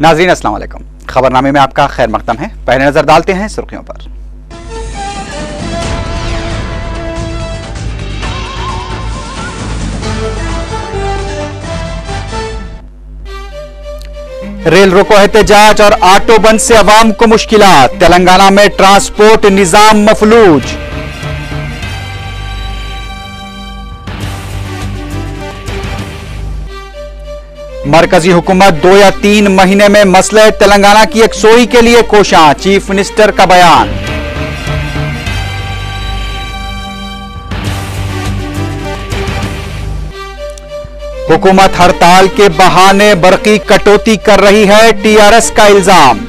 नाज़रीन अस्सलाम वालेकुम। खबरनामे में आपका खैर मकदम है। पहले नजर डालते हैं सुर्खियों पर। रेल रोको एहतजाज और ऑटो बंद से अवाम को मुश्किलात। तेलंगाना में ट्रांसपोर्ट निजाम मफलूज। मरकजी हुकूमत 2 या 3 महीने में मसले तेलंगाना की यकसोई के लिए कोशां। चीफ मिनिस्टर का बयान। हुकूमत हड़ताल के बहाने बरकी कटौती कर रही है, टीआरएस का इल्जाम।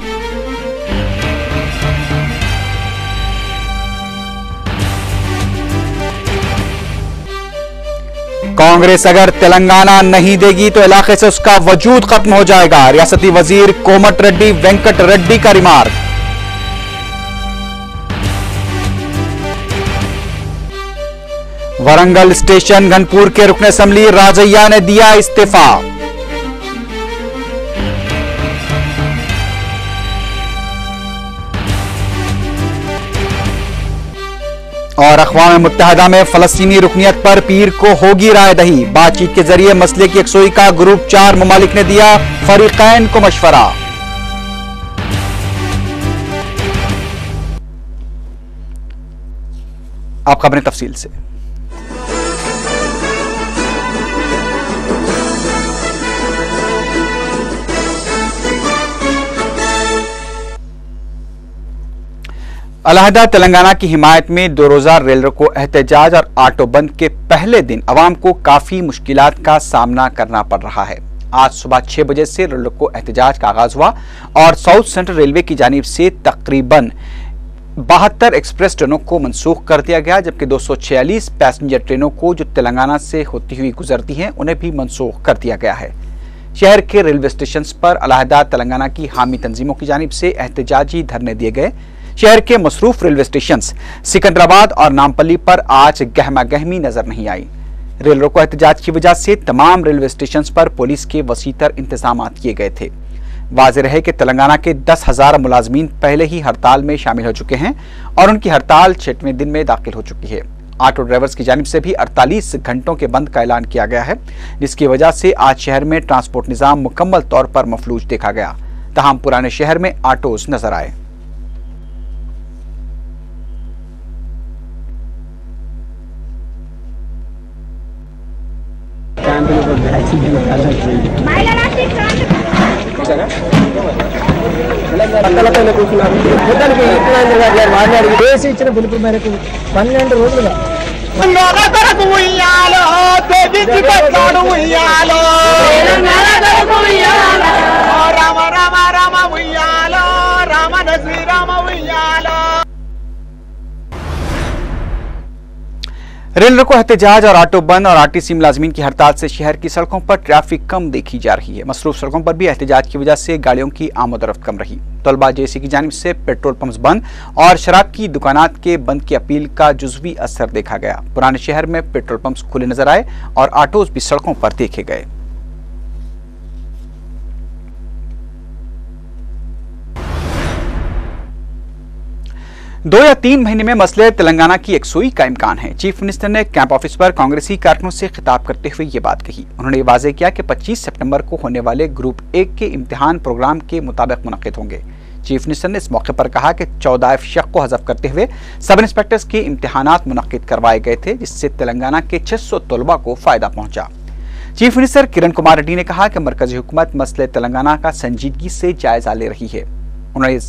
कांग्रेस अगर तेलंगाना नहीं देगी तो इलाके से उसका वजूद खत्म हो जाएगा। रियासती वजीर कोमट रेड्डी वेंकट रेड्डी का रिमार्क। वरंगल स्टेशन घनपुर के रुकन असेंबली राजैया ने दिया इस्तीफा। और अक़वाम मुत्तहिदा में फलस्तीनी रुकनियत पर पीर को होगी रायदही। बातचीत के जरिए मसले की यकसोई का ग्रुप 4 ममालिक ने दिया फरीकैन को मशवरा। आप खबरें तफसील से। अलहदा तेलंगाना की हिमायत में 2 रोजा रेल रोको एहतजाज और ऑटो बंद के पहले दिन अवाम को काफी मुश्किलात का सामना करना पड़ रहा है। आज सुबह 6 बजे से रेल रोको एहतजाज का आगाज हुआ और साउथ सेंट्रल रेलवे की जानिब से तकरीबन 72 एक्सप्रेस ट्रेनों को मनसूख कर दिया गया, जबकि 246 पैसेंजर ट्रेनों को जो तेलंगाना से होती हुई गुजरती हैं उन्हें भी मनसूख कर दिया गया है। शहर के रेलवे स्टेशन पर अलहदा तेलंगाना की हामी तंजीमों की जानिब से एहतजाजी धरने दिए गए। शहर के मसरूफ रेलवे स्टेशन सिकंदराबाद और नामपल्ली पर आज गहमा गहमी नजर नहीं आई। रेल रोको एहतजाज की वजह से तमाम रेलवे स्टेशन पर पुलिस के वसीतर इंतजाम किए गए थे। वाज़ेह रहे कि तेलंगाना के 10,000 मुलाजमीन पहले ही हड़ताल में शामिल हो चुके हैं और उनकी हड़ताल 6वें दिन में दाखिल हो चुकी है। ऑटो ड्राइवर्स की जानिब से भी 48 घंटों के बंद का ऐलान किया गया है, जिसकी वजह से आज शहर में ट्रांसपोर्ट निजाम मुकम्मल तौर पर मफलूज देखा गया। तमाम पुराने शहर में ऑटोज नजर आए। ఇచ్చిన పిలుపు మేరకు 12 రోజులుగా रेल रोको एहतजाज और ऑटो बंद और आरटीसी मुलाजमीन की हड़ताल से शहर की सड़कों पर ट्रैफिक कम देखी जा रही है। मसरूफ सड़कों पर भी एहतजाज की वजह से गाड़ियों की आमदोरफ्त कम रही। तलबा जेसी की जानिब से पेट्रोल पंप्स बंद और शराब की दुकानात के बंद की अपील का जुज़वी असर देखा गया। पुराने शहर में पेट्रोल पंप्स खुले नजर आए और ऑटोज भी सड़कों पर देखे गए। दो या 3 महीने में मसले तेलंगाना की यकसुई का इम्कान है। चीफ मिनिस्टर ने कैंप ऑफिस पर कांग्रेसी कारकुनों से खिताब करते हुए ये बात कही। उन्होंने वाज़ेह किया कि 25 सितंबर को होने वाले ग्रुप 1 के इम्तिहान प्रोग्राम के मुताबिक मुनक्किद होंगे। चीफ मिनिस्टर ने इस मौके पर कहा कि 14 अफशक को हज़फ करते हुए सब इंस्पेक्टर्स के इम्तिहानात मुनक्किद करवाए गए थे, जिससे तेलंगाना के 600 तलबा को फायदा पहुंचा। चीफ मिनिस्टर किरण कुमार रेड्डी ने कहा कि मरकजी हुकूमत मसले तेलंगाना का संजीदगी से जायजा ले रही है। उन्होंने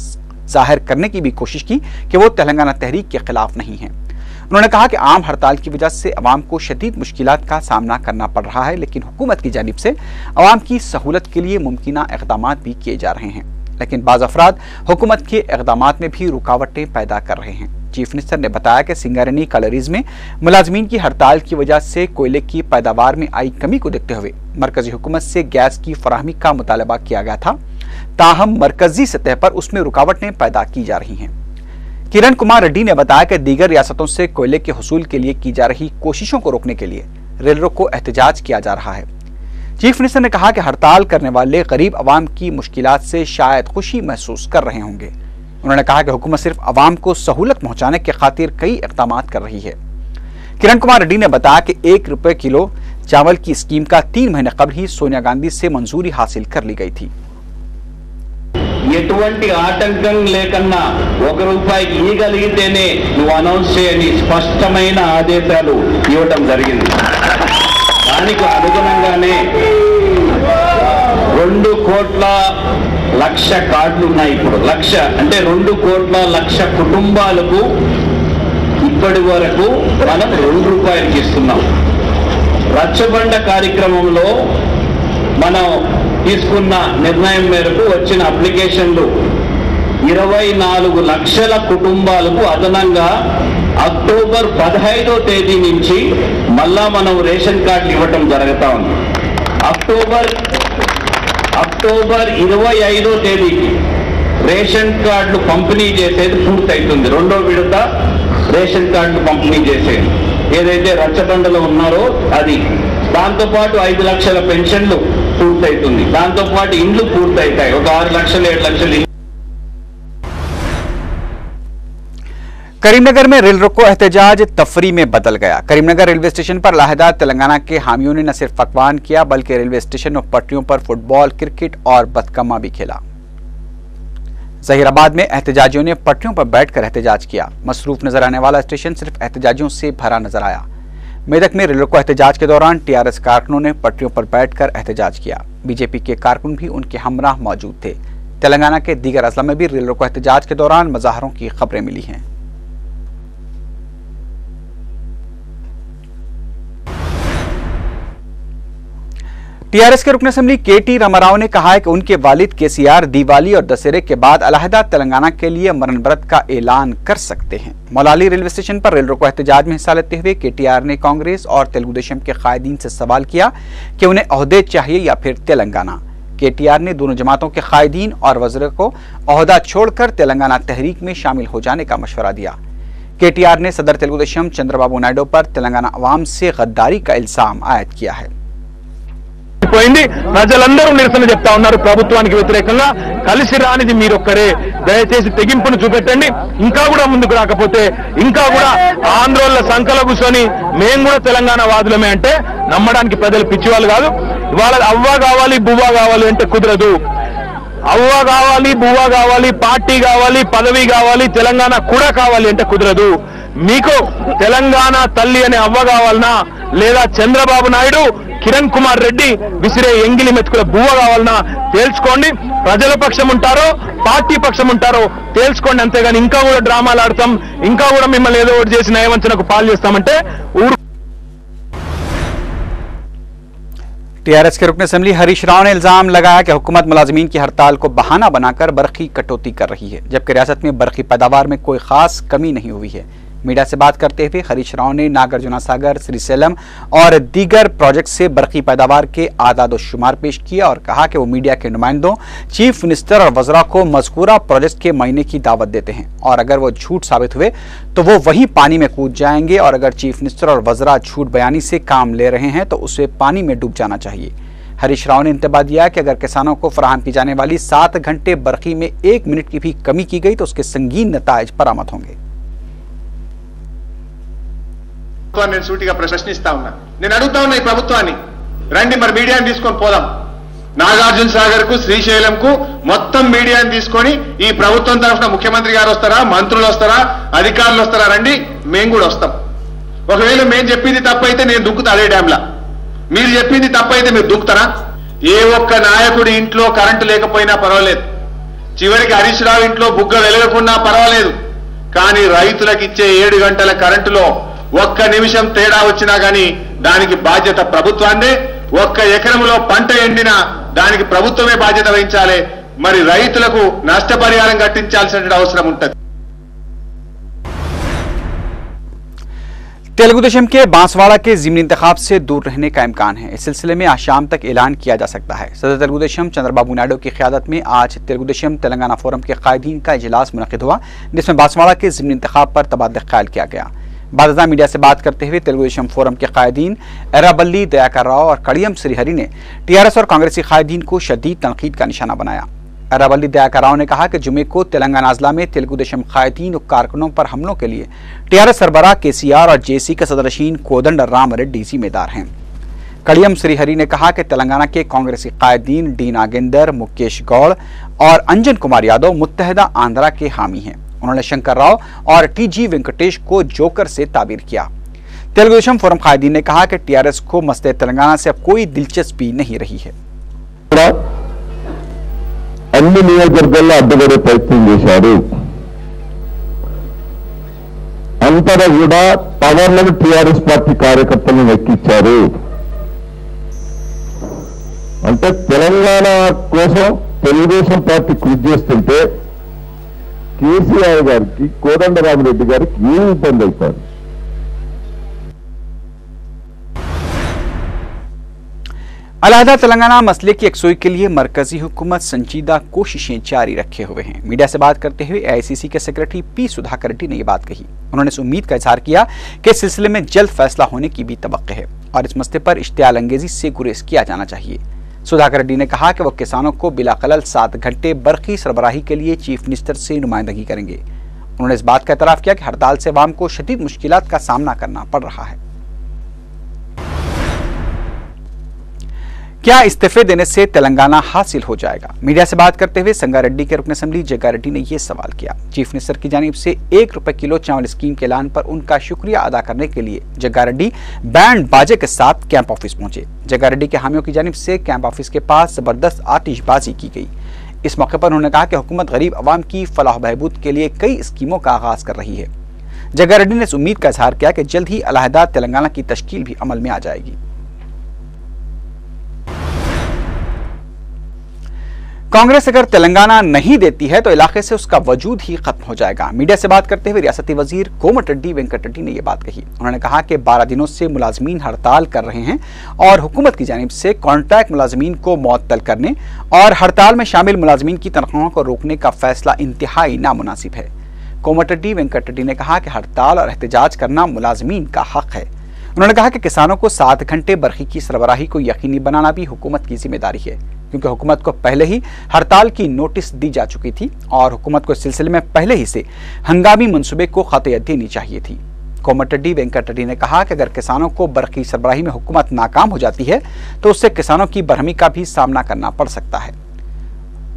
जाहिर करने की भी कोशिश की कि वो तेलंगाना तहरीक के खिलाफ नहीं है। उन्होंने कहा कि आम हड़ताल की वजह से अवाम को शदीद मुश्किलात का सामना करना पड़ रहा है, लेकिन हुकूमत की जानिब से अवाम की सहूलत के लिए मुमकिना इक़दामात भी किए जा रहे हैं, लेकिन बाज़ अफराद हुकूमत के इक़दामात में भी रुकावटें पैदा कर रहे हैं। चीफ मिनिस्टर ने बताया कि सिंगारेनी कॉलेरीज में मुलाजमीन की हड़ताल की वजह से कोयले की पैदावार में आई कमी को देखते हुए मरकजी हुकूमत से गैस की फराहमी का मुतालबा किया गया था, ताहम मरकजी सतह पर उसमें रुकावटें पैदा की जा रही हैं। किरण कुमार रेड्डी ने बताया कि दीगर रियासतों से कोयले के हुसूल के लिए की जा रही कोशिशों को रोकने के लिए रेल रोको एहतजाज किया जा रहा है। चीफ मिनिस्टर ने कहा कि हड़ताल करने वाले गरीब अवाम की मुश्किलात से शायद खुशी महसूस कर रहे होंगे। उन्होंने कहा कि हुकूमत सिर्फ अवाम को सहूलत पहुंचाने के खातिर कई इक़दाम कर रही है। किरण कुमार रेड्डी ने बताया कि 1 रुपए किलो चावल की स्कीम का 3 महीने कबल ही सोनिया गांधी से मंजूरी हासिल कर ली गई थी। ఎటువంటి ఆటంకం లేకన్నా 1 రూపాయికి ఇవ్వగలిగితేనే నువ్వు అనౌన్స్ చేయని స్పష్టమైన ఆదేశాలు ఇవ్వటం జరిగింది। దానికి అనుగుణంగానే 2 కోట్ల లక్ష కార్డులు ఉన్నాయి। ఇప్పుడు లక్ష అంటే 2 కోట్ల లక్ష కుటుంబాలకు ఇప్పటి వరకు మనం 2 రూపాయలకి ఇస్తున్నాం। రచ్చబండ కార్యక్రమంలో మనం తీసుకున్న నిర్ణయం మేరకు వచ్చిన అప్లికేషన్లు 24 లక్షల కుటుంబాలకు అదనంగా అక్టోబర్ 15వ తేదీ నుంచి మళ్ళా మనం రేషన్ కార్డులు ఇవ్వటం జరుగుతా ఉంది। అక్టోబర్ 25వ తేదీకి రేషన్ కార్డులు పంపిణీ చేసేది పూర్తవుతుంది। 2వ విడత రేషన్ కార్డులు పంపిణీ చేసేది ఏదైతే రచ్చబండలో ఉన్నారో అది, దాంతోపాటు 5 లక్షల పెన్షన్లు పూర్తవుతుంది, దాంతోపాటు ఇండ్లు పూర్తవుతాయి, ఒక 6 లక్షలు 7 లక్షలు। करीमनगर में रेल रोको एहतजाज तफरी में बदल गया। करीमनगर रेलवे स्टेशन पर लाहेदार तेलंगाना के हामियों ने न सिर्फ पकवान किया बल्कि रेलवे स्टेशन और पटरियों पर फुटबॉल, क्रिकेट और बतकम्मा भी खेला। जहीराबाद में एहतजाजियों ने पटरियों पर बैठकर एहतजाज किया। मसरूफ नजर आने वाला स्टेशन सिर्फ एहतजाजियों से भरा नजर आया। मेदक में रेल रोको एहतजाज के दौरान टीआरएस कारकुनों ने पटरियों पर बैठकर एहतजाज किया। बीजेपी के कारकुन भी उनके हमराह मौजूद थे। तेलंगाना के दीगर अजला में भी रेल रोको एहतजाज के दौरान मजाहरों की खबरें मिली हैं। टीआरएस के रुकन असेंबली केटी रामाराव ने कहा है कि उनके वालिद केसीआर दिवाली और दशहरे के बाद अलहदा तेलंगाना के लिए मरण व्रत का ऐलान कर सकते हैं। मौलाली रेलवे स्टेशन पर रेल रोको एहतजाज में हिस्सा लेते हुए केटीआर ने कांग्रेस और तेलुगु देशम के कायदीन से सवाल किया कि उन्हें ओहदे चाहिए या फिर तेलंगाना। केटीआर ने दोनों जमातों के कायदीन और वज़ीर को ओहदा छोड़कर तेलंगाना तहरीक में शामिल हो जाने का मशवरा दिया। केटीआर ने सदर तेलुगु देशम चंद्रबाबू नायडू पर तेलंगाना अवाम से गद्दारी का इल्जाम आयद किया है। ప్రజలందరూ నిరసన చెప్తా ఉన్నారు ప్రభుత్వానికి వ్యతిరేకంగా। కలిసి రానిది మీరొక్కరే, దయచేసి తెగింపును చూపెట్టండి। ఇంకా కూడా ముందుకు రాకపోతే ఇంకా కూడా ఆంధ్రోళ్ళ సంకల కూర్చొని మేము కూడా తెలంగాణ వాదులమే అంటే నమ్మడానికి ప్రజలు పిచ్చివాళ్ళు కాదు। ఇవాళ అవ్వ కావాలి బువ్వ కావాలి అంటే కుదరదు। అవ్వ కావాలి బువ్వ కావాలి, పార్టీ కావాలి, పదవి కావాలి, తెలంగాణ కూడా కావాలి అంటే కుదరదు। మీకు తెలంగాణ తల్లి అనే అవ్వ కావాలనా లేదా చంద్రబాబు నాయుడు కిరణ్ కుమార్ రెడ్డి విసిరే ఎంగిలి మెతుకుల బువ్వ కావాలన్నా తేల్చుకోండి। ప్రజల పక్షం ఉంటారో పార్టీ పక్షం ఉంటారో తేల్చుకోండి, అంతేగాని ఇంకా కూడా డ్రామాలు ఆడతాం, ఇంకా కూడా మిమ్మల్ని ఏదో ఒకటి చేసి నయవంచనకు పాలు చేస్తామంటే ఊరు। टीआरएस के रुकन असेंबली हरीश राव ने इल्जाम लगाया कि हुकूमत मुलाजिमीन की हड़ताल को बहाना बनाकर बरकी कटौती कर रही है, जबकि रियासत में बरकी पैदावार में कोई खास कमी नहीं हुई है। मीडिया से बात करते हुए हरीश राव ने नागार्जुना सागर, श्रीशैलम और दीगर प्रोजेक्ट से बरकी पैदावार के आदाद और शुमार पेश किया और कहा कि वो मीडिया के नुमाइंदों, चीफ मिनिस्टर और वज़रा को मज़कूरा प्रोजेक्ट के महीने की दावत देते हैं और अगर वो झूठ साबित हुए तो वो वहीं पानी में कूद जाएंगे और अगर चीफ मिनिस्टर और वज़रा झूठ बयानी से काम ले रहे हैं तो उसे पानी में डूब जाना चाहिए। हरीश राव ने इंतबाह दिया कि अगर किसानों को फराहम की जाने वाली 7 घंटे बरकी में 1 मिनट की भी कमी की गई तो उसके संगीन नताइज बरामद होंगे। నేను సూటిగా ప్రశ్నిస్తా ఉన్నా, నేను అడుగుతా ఉన్నా ఈ ప్రభుత్వాన్ని, రండి మరి మీడియాని తీసుకొని పోదాం, నాగార్జున సాగర్ కు శ్రీశైలం కు మొత్తం మీడియాని తీసుకొని ఈ ప్రభుత్వం తరఫున ముఖ్యమంత్రి గారు వస్తారా, మంత్రులు వస్తారా, అధికారులు వస్తారా, రండి మేము కూడా వస్తాం। ఒకవేళ మేము చెప్పింది తప్పైతే నేను దుక్కుతా అదే డ్యాంలా, మీరు చెప్పింది తప్పైతే మీరు దుక్కుతారా? ఏ ఒక్క నాయకుడి ఇంట్లో కరెంటు లేకపోయినా పర్వాలేదు, చివరికి హరీష్ రావు ఇంట్లో బుగ్గ వెలగకున్నా పర్వాలేదు, కానీ రైతులకు ఇచ్చే 7 గంటల కరెంటులో ఒక్క నిమిషం తేడా వచ్చినా గానీ దానికి బాధ్యత ప్రభుత్వాన్నే। ఒక్క ఎకరంలో పంట ఎండినా దానికి ప్రభుత్వమే బాధ్యత వహించాలి, మరి రైతులకు నష్టపరిహారం కట్టించాల్సిన అవసరం ఉంటుంది। तेलुगु देशम के बांसवाड़ा के ज़िमनी इंतखाब से दूर रहने का इम्कान है। इस सिलसिले में आज शाम तक ऐलान किया जा सकता है। सदर तेलुगु देशम चंद्रबाबू नायडू की क़यादत में आज तेलुगु देशम तेलंगाना फोरम के कायदीन का इजलास मुनक़िद हुआ, जिसमें बांसवाड़ा के ज़िमनी इंतखाब पर तबादला ख्याल किया गया। बादशाह मीडिया से बात करते हुए तेलुगुदेशम फोरम के कायदीन एर्राबल्ली, दयाकर राव और कड़ियम श्रीहरि ने टीआरएस और कांग्रेसी कायदीन को शदीद तनकीद का निशाना बनाया। एर्राबल्ली दयाकर राव ने कहा कि जुमे को तेलंगाना अजला में तेलुगुदेशम कायदीन और कारकुनों पर हमलों के लिए टीआरएस सरबराह केसीआर और जेसी के सदरशीन कोदंड राम रेड्डी जिम्मेदार हैं। कड़ियम श्रीहरि ने कहा कि तेलंगाना के कांग्रेसी कायदीन डी नागेंदर, मुकेश गौड़ और अंजन कुमार यादव मुत्तहदा आंध्रा के हामी हैं। उन्होंने शंकर राव और टीजी वेंकटेश को जोकर से ताबीर किया। तेलुगुदेशम फोरम कायदीन ने कहा कि टीआरएस को मसले तेलंगाना से अब कोई दिलचस्पी नहीं रही है। అన్ని నియోజకవర్గాల్లో అడ్డుపడే ప్రయత్నం చేశారు। అంతటా కూడా పవర్లను టీఆర్ఎస్ పార్టీ కార్యకర్తలను ఎక్కించారు। అంటే తెలంగాణ కోసం తెలుగుదేశం పార్టీ కృషి చేస్తుంటే కేసీఆర్ గారికి, కోదండరామిరెడ్డి గారికి ఏం ఇబ్బంది అవుతారు? अलहदा तेलंगाना मसले की यकसुई के लिए मरकजी हुकूमत संजीदा कोशिशें जारी रखे हुए हैं। मीडिया से बात करते हुए एआईसीसी के सेक्रेटरी पी सुधाकर रेड्डी ने यह बात कही। उन्होंने इस उम्मीद का इजहार किया कि इस सिलसिले में जल्द फैसला होने की भी तवक्को है और इस मसले पर इश्तियाल अंगेजी से गुरेज किया जाना चाहिए। सुधाकर रेड्डी ने कहा कि वह किसानों को बिलाखलल 7 घंटे बरकी सरबराही के लिए चीफ मिनिस्टर से नुमाइंदगी करेंगे। उन्होंने इस बात का एतराफ किया कि हड़ताल से अवाम को शदीद मुश्किलात का सामना करना पड़ रहा है। क्या इस्तीफे देने से तेलंगाना हासिल हो जाएगा? मीडिया से बात करते हुए संगारेड्डी के रुकन असेंबली जग्गारेड्डी ने यह सवाल किया। चीफ मिनिस्टर की जानिब से 1 रुपए किलो चावल स्कीम के ऐलान पर उनका शुक्रिया अदा करने के लिए जग्गारेड्डी बैंड बाजे के साथ कैंप ऑफिस पहुंचे। जग्गारेड्डी के हामियों की जानिब से कैंप ऑफिस के पास जबरदस्त आतिशबाजी की गई। इस मौके पर उन्होंने कहा कि हुकूमत गरीब अवाम की फलाह बहबूद के लिए कई स्कीमों का आगाज कर रही है। जग्गारेड्डी ने इस उम्मीद का इजहार किया कि जल्द ही अलहदा तेलंगाना की तश्कील भी अमल में आ जाएगी। कांग्रेस अगर तेलंगाना नहीं देती है तो इलाके से उसका वजूद ही खत्म हो जाएगा। मीडिया से बात करते हुए रियासती वजीर कोमटिरेड्डी वेंकटरेड्डी ने यह बात कही। उन्होंने कहा कि 12 दिनों से मुलाजमीन हड़ताल कर रहे हैं और हुकूमत की जानिब से कॉन्ट्रैक्ट मुलाजमीन को मुअत्तल करने और हड़ताल में शामिल मुलाजमीन की तनख्वाहों को रोकने का फैसला इंतहाई नामुनासिब है। कोमटिरेड्डी वेंकटरेड्डी ने कहा कि हड़ताल और एहतजाज करना मुलाजमीन का हक है। उन्होंने कहा कि किसानों को 7 घंटे बरखी की सरबराही को यकीनी बनाना भी हुकूमत की जिम्मेदारी है, क्योंकि हुकूमत को पहले ही हड़ताल की नोटिस दी जा चुकी थी और हुकूमत को इस सिलसिले में पहले ही से हंगामी मंसूबे को खतियत देनी चाहिए थी। कोमटिरेड्डी वेंकटरेड्डी ने कहा कि अगर किसानों को बरखी सरबराही में हुकूमत नाकाम हो जाती है तो उससे किसानों की बरहमी का भी सामना करना पड़ सकता है।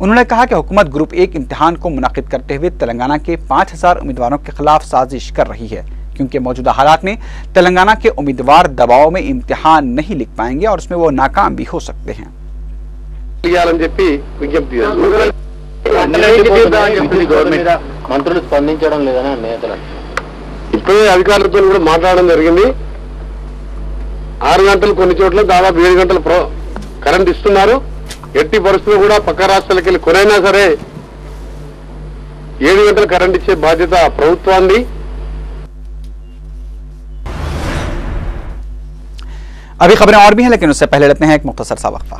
उन्होंने कहा कि हुकूमत ग्रुप 1 इम्तिहान को मुनक्किद करते हुए तेलंगाना के 5000 उम्मीदवारों के खिलाफ साजिश कर रही है, क्योंकि मौजूदा हालात में तेलंगाना के उम्मीदवार दबाव में इम्तिहान नहीं लिख पाएंगे और उसमें वो नाकाम भी हो सकते हैं। మంత్రులు స్పందించడం లేదని నేతలు ఇప్పుడే అధికారులతో కూడా మాట్లాడడం జరిగింది। 6 గంటలు కొన్ని చోట్ల దాదాపు 7 గంటలు కరెంట్ ఇస్తున్నారు। ఎట్టి పరిస్థితుల్లో కూడా పక్క రాష్ట్రాలకు వెళ్ళి కొనైనా సరే 7 గంటలు కరెంట్ ఇచ్చే బాధ్యత ప్రభుత్వాన్ని। अभी खबरें और भी हैं, लेकिन उससे पहले लेते हैं एक मुख्तसर सा वक्फा।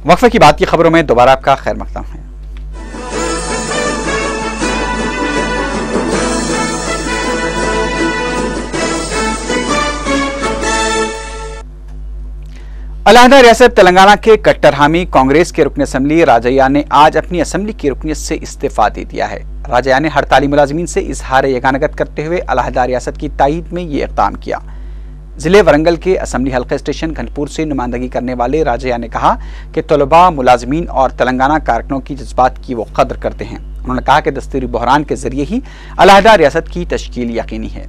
वक्फे की बात की खबरों में दोबारा आपका खैर मकदम है। अलहदा रियासत तेलंगाना के कट्टर हामी कांग्रेस के रुकन असम्बली राजैया ने आज अपनी असम्बली की रुकनीत से इस्तीफा दे दिया है। राजैया ने हड़ताली मुलाजिमीन से इजहार यगानगत करते हुए अलहदा रियासत की तायीद में ये इक़दाम किया। जिले वरंगल के असम्बली हल्का स्टेशन घनपुर से नुमाइंदगी करने वाले राजैया ने कहा कि तलबा, मुलाजिमीन और तेलंगाना कारकुनों की जज्बात की वो कदर करते हैं। उन्होंने कहा कि दस्तूरी बहरान के जरिए ही अलहदा रियासत की तश्कील यकीनी है।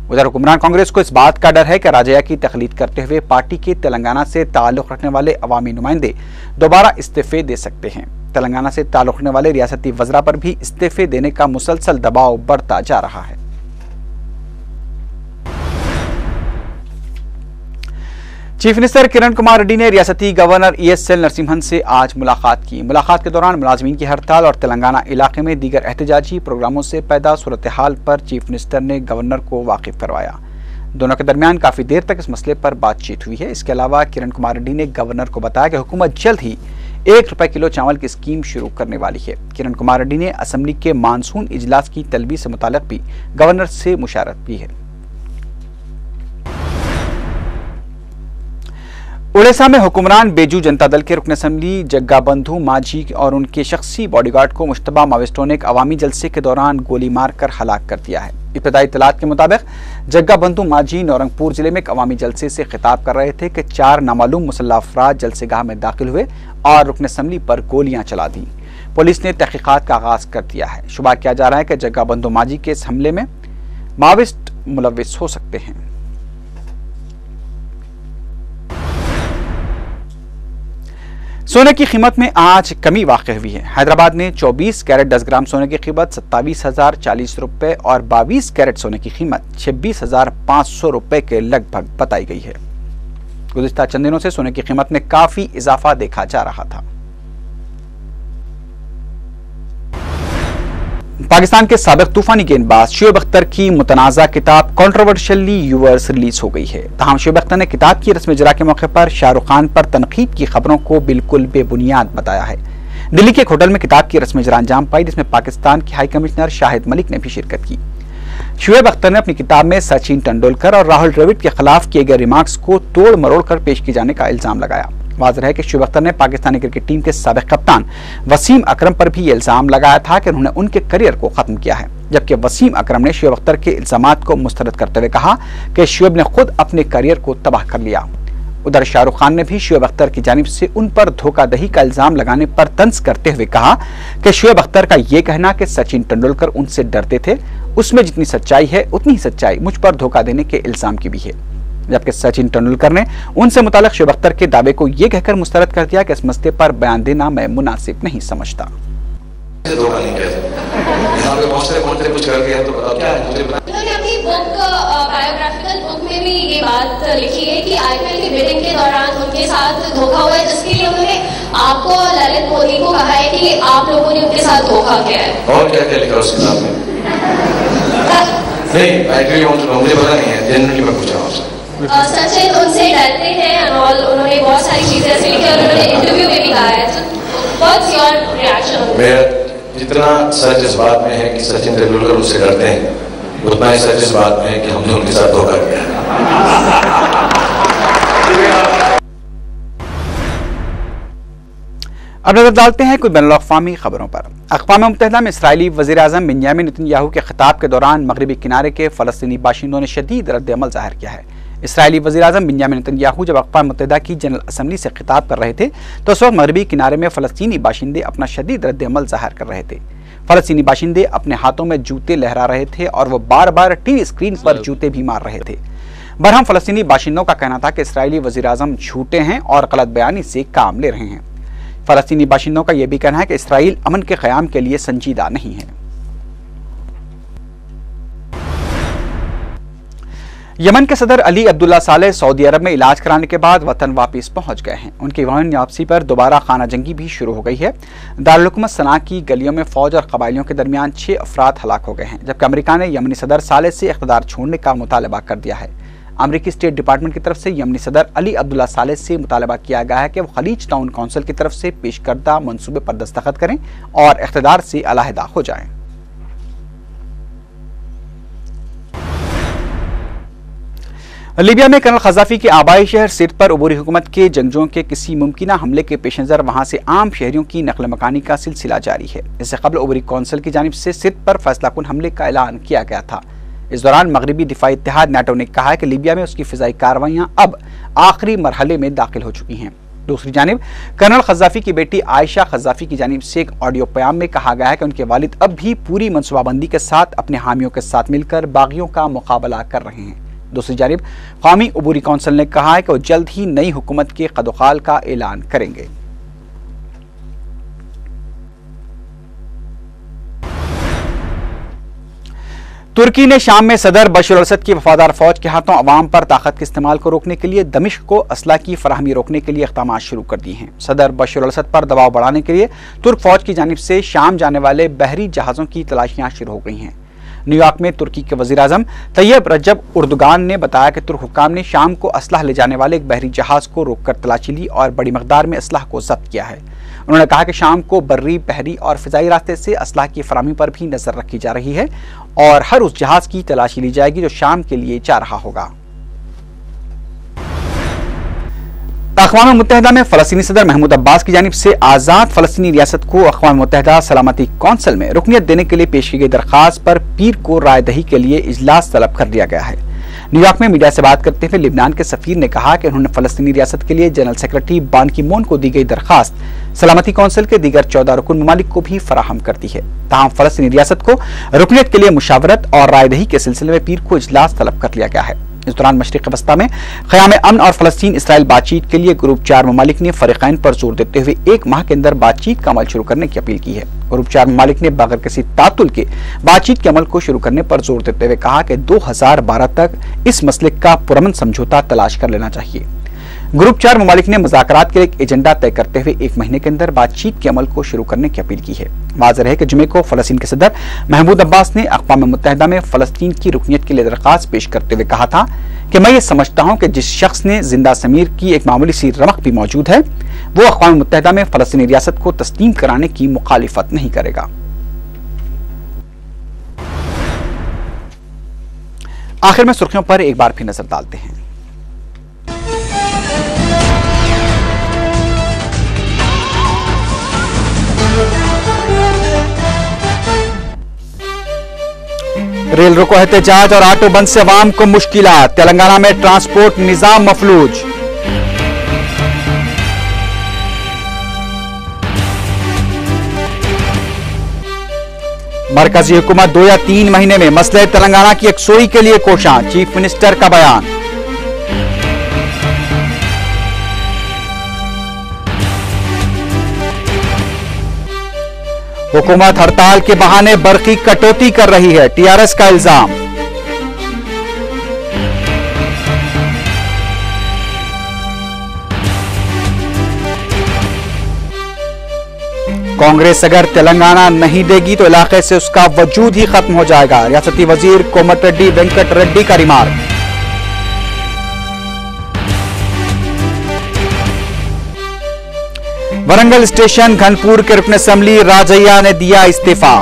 उधर हुक्मरान कांग्रेस को इस बात का डर है कि राजैया की तखलीद करते हुए पार्टी के तेलंगाना से ताल्लुक रखने वाले अवामी नुमाइंदे दोबारा इस्तीफे दे सकते हैं। तेलंगाना से ताल्लुक रखने वाले रियासती वज़रा पर भी इस्तीफे देने का मुसलसल दबाव बढ़ता जा रहा है। चीफ मिनिस्टर किरण कुमार रेड्डी ने रियासती गवर्नर ESL नरसिम्हन से आज मुलाकात की। मुलाकात के दौरान मुलाजमीन की हड़ताल और तेलंगाना इलाके में दीगर एहतजाजी प्रोग्रामों से पैदा सूरत हाल पर चीफ मिनिस्टर ने गवर्नर को वाकिफ करवाया। दोनों के दरमियान काफी देर तक इस मसले पर बातचीत हुई है। इसके अलावा किरण कुमार रेड्डी ने गवर्नर को बताया कि हुकूमत जल्द ही ₹1 किलो चावल की स्कीम शुरू करने वाली है। किरण कुमार रेड्डी ने असम्बली के मानसून इजलास की तलबी से मुताल्लिक भी गवर्नर से मुशावरत की है। उड़ीसा में हुक्मरान बेजू जनता दल के रुकन असम्बली जग्गा बंधु माझी और उनके शख्सी बॉडीगार्ड को मुश्तबा मावोइस्टों ने एक अवामी जलसे के दौरान गोली मारकर हलाक कर दिया है। इब्तदाई इत्तलात के मुताबिक जग्गा बंधु माझी नौरंगपुर जिले में एक अवामी जलसे से खिताब कर रहे थे कि 4 नामालूम मुसल्लह अफराद जलसेगाह में दाखिल हुए और रुकन असम्बली पर गोलियां चला दी। पुलिस ने तहकीकात का आगाज कर दिया है। शुबा किया जा रहा है कि जग्गा बंधु माझी के इस हमले में मावोइस्ट मुलव्विस हो सकते हैं। सोने की कीमत में आज कमी वाक़ हुई है। हैदराबाद में 24 कैरेट 10 ग्राम सोने की कीमत 27,040 रुपये और 22 कैरेट सोने की कीमत 26,500 रुपये के लगभग बताई गई है। गुज़िश्ता चंद दिनों से सोने की कीमत में काफी इजाफा देखा जा रहा था। पाकिस्तान के साबिक तूफानी गेंदबाज शुएब अख्तर की मुतनाज़ा किताब कंट्रोवर्शियली यूवर्स रिलीज हो गई है। तमाम शुएब अख्तर ने किताब की रस्म इजरा के मौके पर शाहरुख खान पर तनकीद की खबरों को बिल्कुल बेबुनियाद बताया है। दिल्ली के एक होटल में किताब की रस्म इजरा अंजाम पाई, जिसमें पाकिस्तान के हाई कमिश्नर शाहिद मलिक ने भी शिरकत की। शुएब अख्तर ने अपनी किताब में सचिन तेंदुलकर और राहुल द्रविड़ के खिलाफ किए गए रिमार्क्स को तोड़ मरोड़ कर पेश किए जाने का इल्जाम लगाया। वाज़ेह है कि शुएब अख्तर ने पाकिस्तानी क्रिकेट टीम के साबिक कप्तान वसीम अकरम पर भी ये इल्जाम लगाया था कि उन्होंने उनके करियर को खत्म किया है, जबकि वसीम अकरम ने शुएब अख्तर के इल्जामात को मुस्तरद करते हुए कहा कि शुएब ने खुद अपने करियर को तबाह कर लिया। उधर शाहरुख खान ने भी शुएब अख्तर की जानिब से उन पर धोखाधड़ी का इल्जाम लगाने पर तंज करते हुए कहा कि शुएब अख्तर का यह कहना कि सचिन तेंदुलकर उनसे डरते थे, उसमें जितनी सच्चाई है उतनी ही सच्चाई मुझ पर धोखा देने के इल्जाम की भी है। जबकि सचिन तेंदुलकर ने उनसे मुताल्लिक शुएब अख्तर के दावे को यह कहकर मुस्तरद कर दिया कि इस मसले पर बयान देना मैं मुनासिब नहीं समझता। अपनी बुक बायोग्राफिकल बुक में भी ये बात लिखी है कि IPL की बिडिंग के दौरान उनके साथ धोखा हुआ है, जिसके लिए उन्होंने आपको ललित मोदी को कहा है कि आप लोगों ने उनके साथ धोखा किया है। और क्या क्या लिखा उस किताब में? नहीं, मुझे पता नहीं है, जनरली मैं पूछ रहा हूँ आपसे। सचिन उनसे डरते हैं और उन्होंने बहुत सारी चीजें ऐसी लिखी और उन्होंने इंटरव्यू में भी कहा है। What's your reaction? मेरा जितना सच इस बात में है कि सचिन तेंदुलकर उनसे डरते हैं, उतना ही सच इस बात में है कि हमने उनके साथ धोखा किया है। अब नजर डालते हैं कुछ बैनुल-अक़वामी खबरों पर। अक़वाम मुत्तहिदा में इसराइली वज़ीर-ए-आज़म बेंजामिन नेतन्याहू के खिताब के दौरान मगरबी किनारे के फ़लस्तीनी बाशिंदों ने शदीद रद्द-ए-अमल ज़ाहिर किया है। इसराइली वज़ीर-ए-आज़म बेंजामिन नेतन्याहू जब अक़वाम मुत्तहिदा की जनरल असम्बली से खिताब कर रहे थे तो उस वक्त मगरबी किनारे में फ़लस्तीनी बाशिंदे अपना शदीद रद्द-ए-अमल ज़ाहिर कर रहे थे। फ़लस्तीनी बाशिंदे अपने हाथों में जूते लहरा रहे थे और वो बार बार टीवी स्क्रीन पर जूते भी मार रहे थे। बहरहाल फ़लस्तीनी बाशिंदों का कहना था कि इसराइली वज़ीर-ए-आज़म झूठे हैं और गलत बयानी से काम ले रहे हैं। फ़लस्तीनी बाशिंदों का यह भी कहना है कि इसराइल अमन के क़याम के लिए संजीदा नहीं है। यमन के सदर अली अब्दुल्ला सालेह सऊदी अरब में इलाज कराने के बाद वतन वापस पहुंच गए हैं। उनकी वतन वापसी पर दोबारा खाना जंगी भी शुरू हो गई है। दारुल हुकूमत सना की गलियों में फौज और कबायलियों के दरमियान 6 अफराद हलाक हो गए हैं, जबकि अमेरिका ने यमनी सदर सालेह से इख्तिदार छोड़ने का मुतालबा कर दिया है। अमेरिकी स्टेट डिपार्टमेंट की तरफ से यमनी सदर अली अब्दुल्ला सालेह से मुतालबा किया गया है कि वो खलीज टाउन काउंसिल की तरफ से पेश करदा मंसूबे पर दस्तखत करें और इख्तिदार से अलहदा हो जाएं। लीबिया में कर्नल खजाफी के आबाई शहर सिर्त पर अबूरी हुकूमत के जंगजुओं के किसी मुमकिना हमले के पेश नज़र वहां से आम शहरियों की नकल मकानी का सिलसिला जारी है। इससे कबल अबूरी कौंसिल की जानिब से सिर्त पर फैसलाकुन हमले का ऐलान किया गया था। इस दौरान मगरबी दिफाई इत्तेहाद नाटो ने कहा है कि लीबिया में उसकी फिजाई कार्रवाइयां अब आखिरी मरहले में दाखिल हो चुकी हैं। दूसरी जानिब कर्नल खजाफी की बेटी आयशा खजाफी की जानिब से एक ऑडियो प्याम में कहा गया है कि उनके वालिद अब भी पूरी मनसूबाबंदी के साथ अपने हामियों के साथ मिलकर बागियों का मुकाबला कर रहे हैं। दूसरी जानिब कौमी अबूरी कौंसिल ने कहा है कि वो जल्द ही नई हुकूमत के कदोखाल का ऐलान करेंगे। तुर्की ने शाम में सदर बशर अल असद की वफादार फौज के हाथों अवाम पर ताकत के इस्तेमाल को रोकने के लिए दमिश्क को असला की फराहमी रोकने के लिए इक़दाम शुरू कर दिए हैं। सदर बशर अल असद पर दबाव बढ़ाने के लिए तुर्क फौज की जानिब से शाम जाने वाले बहरी जहाजों की तलाशियां शुरू हो गई हैं। न्यूयॉर्क में तुर्की के वज़ीर आज़म तैयब रजब उर्दुगान ने बताया कि तुर्क हुक्काम ने शाम को असलाह ले जाने वाले एक बहरी जहाज को रोककर तलाशी ली और बड़ी मकदार में असलाह को जब्त किया है। उन्होंने कहा कि शाम को बर्री, बहरी और फिजाई रास्ते से असलाह की फराहमी पर भी नजर रखी जा रही है और हर उस जहाज की तलाशी ली जाएगी जो शाम के लिए जा रहा होगा। अक़वाम मुत्तहिदा में फ़लस्तीनी सदर महमूद अब्बास की जानिब से आज़ाद फ़लस्तीनी रियासत को अक़वाम मुत्तहिदा सलामती कौंसिल में रुकनियत देने के लिए पेश की गई दरख्वास्त पर पीर को राय दही के लिए इजलास तलब कर लिया गया है। न्यूयॉर्क में मीडिया से बात करते हुए लिबनान के सफीर ने कहा कि उन्होंने फ़लस्तीनी रियासत के लिए जनरल सेक्रेटरी बान की मून को दी गई दरख्वास्त सलामती कौंसिल के दीगर 14 रुकन ममालिक को भी फराहम कर दी है। ताहम फ़लस्तीनी रियासत को रुकनियत के लिए मुशावरत और राय दही के सिलसिले में पीर को इजलास तलब कर लिया गया है। इस दौरान मशरिक़ वस्ता में क़याम अमन और फ़लस्तीन इसराइल बातचीत के लिए ग्रुप 4 ममालिक ने फ़रीक़ैन पर जोर देते हुए 1 माह के अंदर बातचीत का अमल शुरू करने की अपील की है। ग्रुप 4 ममालिक ने बगैर किसी तातुल के बातचीत के अमल को शुरू करने पर जोर देते हुए कहा कि 2012 तक इस मसले का पुरअमन समझौता तलाश कर लेना चाहिए। ग्रुप 4 ममालिक ने मुज़ाकरात के लिए एक एजेंडा तय करते हुए 1 महीने के अंदर बातचीत के अमल को शुरू करने की अपील की है। वाज़ेह है कि जुमे को फ़लस्तीन के सदर महमूद अब्बास ने अक़वाम मुत्तहिदा में फ़लस्तीन की रुकनियत के लिए दरख्वास्त पेश करते हुए कहा था कि मैं ये समझता हूं कि जिस शख्स ने जिंदा समीर की एक मामूली सी रमक भी मौजूद है वो अक़वाम मुत्तहिदा में फ़लस्तीनी रियासत को तस्लीम कराने की मुखालिफत नहीं करेगा। आखिर में सुर्खियों पर एक बार फिर नजर डालते हैं। रेल रोको एहतजाज और ऑटो बंद से अवाम को मुश्किलात। तेलंगाना में ट्रांसपोर्ट निजाम मफलूज। मरकजी हुकूमत 2 या 3 महीने में मसले तेलंगाना की यकसुई के लिए कोशां। चीफ मिनिस्टर का बयान। हुकूमत हड़ताल के बहाने बरकी कटौती कर रही है, टीआरएस का इल्जाम। कांग्रेस अगर तेलंगाना नहीं देगी तो इलाके से उसका वजूद ही खत्म हो जाएगा, रियासती वजीर कोमटिरेड्डी वेंकट रेड्डी का रिमार्क। वरंगल स्टेशन घनपुर के रुकन असेंबली राजैया ने दिया इस्तीफा।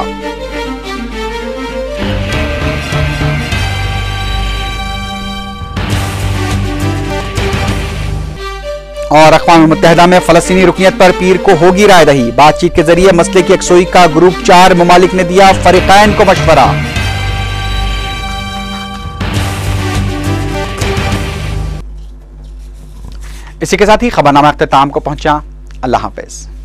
और अक़वाम मुत्तहिदा में फ़लस्तीनी रुकनियत पर पीर को होगी राय दही। बातचीत के जरिए मसले की यकसुई का ग्रुप 4 ममालिक ने दिया फ़रीक़ैन को मशवरा। इसी के साथ ही खबरनामा अख्ताम को पहुंचा। अल्लाह हाफ़िज़।